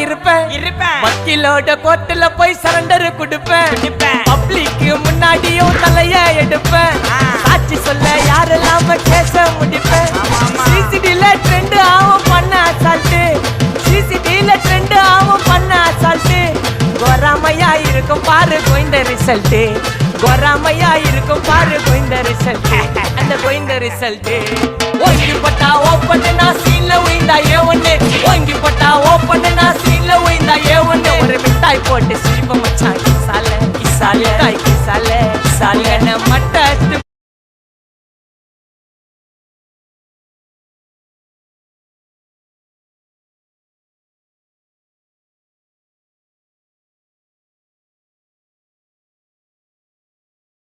இருப்பேன் வக்கீலோட கோர்ட்டுல போய் சரண்டர் கொடுப்பேன் பப்ளிக்கு முன்னாடியும் தலைய எடுப்பேன் சாட்சி சொல்ல யாரெல்லாம கேச முடிப்பேன் சிசிடில ட்ரெண்ட் ஆகும் பண்ண அசால்ட்டு சிசிடில ட்ரெண்ட் ஆகும் பண்ண அசால்ட்டு கோராமையா இருக்கும் பாரு கோயிந்த ரிசல்ட் கோராமையா இருக்கும் பாரு கோயிந்த ரிசல்ட் அந்த கோயிந்த ரிசல்ட் ஓங்கி பட்டா ஓப்பன் நான் சீன்ல உயிந்தா ஏவன்னு ஓங்கி பட்டா ஓப்பன் நான் சீன்ல உயிந்தா ஏவன்னு ஒரு மிட்டாய் போட்டு சிரிப்ப மச்சான் கிசாலே கிசாலே கிசாலே கிசாலே